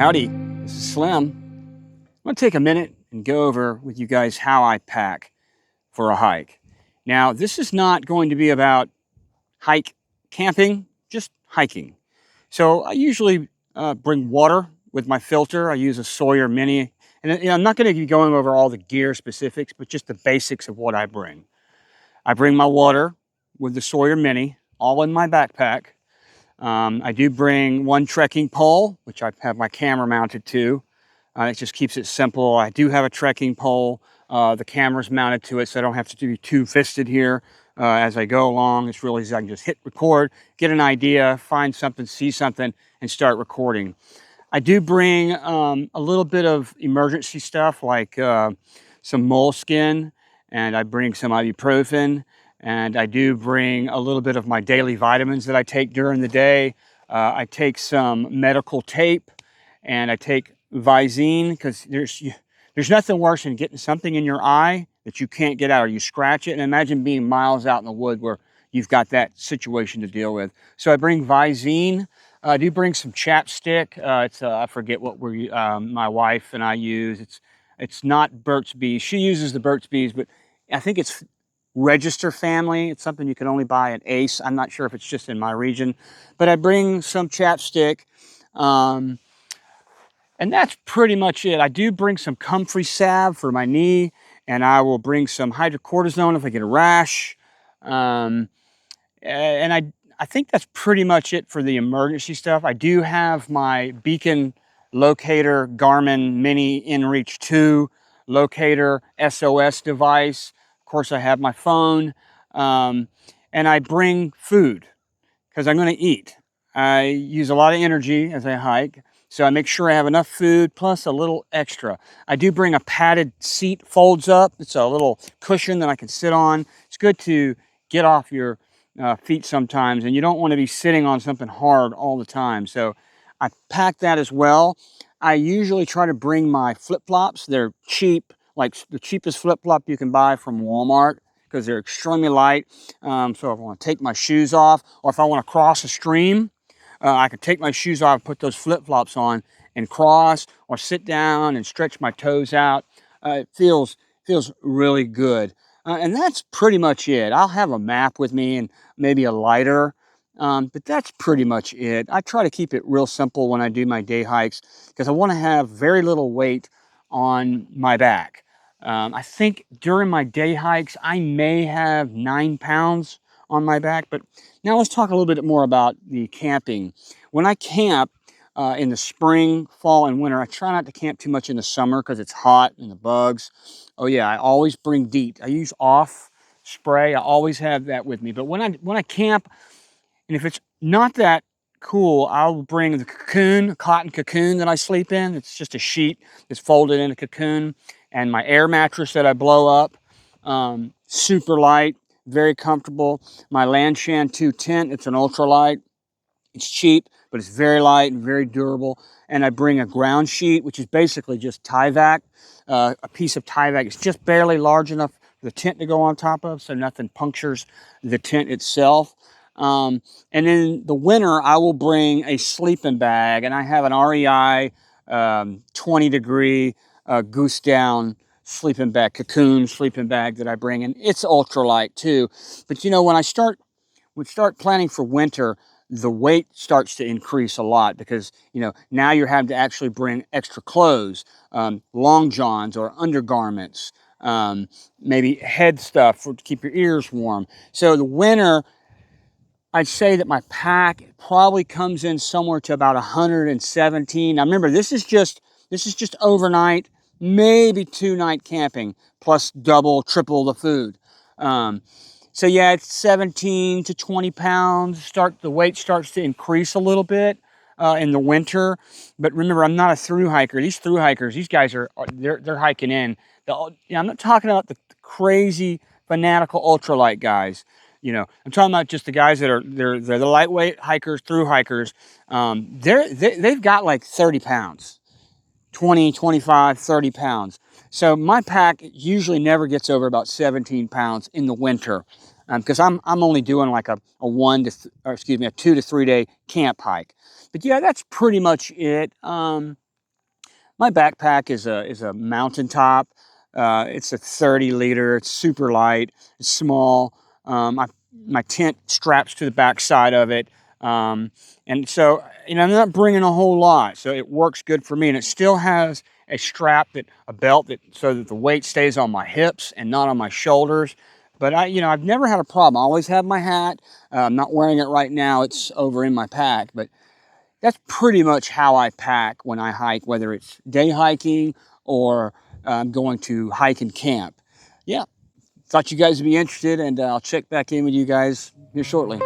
Howdy, this is Slim. I'm going to take a minute and go over with you guys how I pack for a hike. Now, this is not going to be about hike camping, just hiking. So I usually bring water with my filter. I use a Sawyer Mini. And I'm not going to be going over all the gear specifics, but just the basics of what I bring. I bring my water with the Sawyer Mini, all in my backpack. I do bring one trekking pole, which I have my camera mounted to. It just keeps it simple. I do have a trekking pole. The camera's mounted to it, so I don't have to be two-fisted here as I go along. It's really easy. I can just hit record, get an idea, find something, see something, and start recording. I do bring a little bit of emergency stuff like some moleskin, and I bring some ibuprofen. And I do bring a little bit of my daily vitamins that I take during the day. I take some medical tape, and I take Visine, because there's nothing worse than getting something in your eye that you can't get out, or you scratch it. And imagine being miles out in the wood where you've got that situation to deal with. So I bring Visine. I do bring some chapstick. I forget what my wife and I use. It's not Burt's Bees. She uses the Burt's Bees, but I think it's Register Family. It's something you can only buy at Ace. I'm not sure if it's just in my region, but I bring some chapstick, and that's pretty much it. I do bring some comfrey salve for my knee, and I will bring some hydrocortisone if I get a rash, and I think that's pretty much it for the emergency stuff. I do have my beacon locator Garmin Mini InReach 2 locator SOS device. Of course, I have my phone, and I bring food because I'm going to eat. I use a lot of energy as I hike, so I make sure I have enough food plus a little extra. I do bring a padded seat, folds up. It's a little cushion that I can sit on. It's good to get off your feet sometimes, and you don't want to be sitting on something hard all the time. So I pack that as well. I usually try to bring my flip-flops. They're cheap, like the cheapest flip-flop you can buy from Walmart, because they're extremely light. So if I want to take my shoes off, or if I want to cross a stream, I can take my shoes off, put those flip-flops on, and cross, or sit down and stretch my toes out. It feels really good. And that's pretty much it. I'll have a map with me and maybe a lighter, but that's pretty much it. I try to keep it real simple when I do my day hikes, because I want to have very little weight on my back. I think during my day hikes, I may have 9 pounds on my back. But now let's talk a little bit more about the camping. When I camp in the spring, fall, and winter, I try not to camp too much in the summer because it's hot and the bugs. Oh yeah, I always bring DEET. I use off spray. I always have that with me. But when I camp, and if it's not that cool, I'll bring the cocoon, a cotton cocoon that I sleep in. It's just a sheet that's folded in a cocoon, and my air mattress that I blow up. Super light, very comfortable. My Lanshan 2 tent, it's an ultralight. It's cheap, but it's very light and very durable. And I bring a ground sheet, which is basically just Tyvek, a piece of Tyvek. It's just barely large enough for the tent to go on top of, so nothing punctures the tent itself. And in the winter, I will bring a sleeping bag, and I have an REI 20-degree goose down sleeping bag, cocoon sleeping bag that I bring, and it's ultralight too. But you know, when I start planning for winter, the weight starts to increase a lot, because you know, now you're having to actually bring extra clothes, long johns or undergarments, maybe head stuff to keep your ears warm. So the winter, I'd say that my pack probably comes in somewhere to about 117. Now remember, this is just overnight, maybe 2-night camping, plus double, triple the food. So yeah, it's 17 to 20 pounds. The weight starts to increase a little bit in the winter. But remember, I'm not a thru hiker. These thru hikers, these guys they're hiking in. I'm not talking about the crazy fanatical ultralight guys. You know, I'm talking about just the guys that they're the lightweight hikers, thru hikers. They've got like 30 pounds, 20, 25, 30 pounds. So my pack usually never gets over about 17 pounds in the winter, because I'm only doing like a 2 to 3 day camp hike. But yeah, that's pretty much it. My backpack is a mountaintop. It's a 30 liter. It's super light. It's small. My tent straps to the back side of it. And so, I'm not bringing a whole lot, so it works good for me. And it still has a strap, a belt so that the weight stays on my hips and not on my shoulders. But I've never had a problem. I always have my hat. I'm not wearing it right now. It's over in my pack. But that's pretty much how I pack when I hike, whether it's day hiking or going to hike and camp. Yeah, thought you guys would be interested, and I'll check back in with you guys here shortly.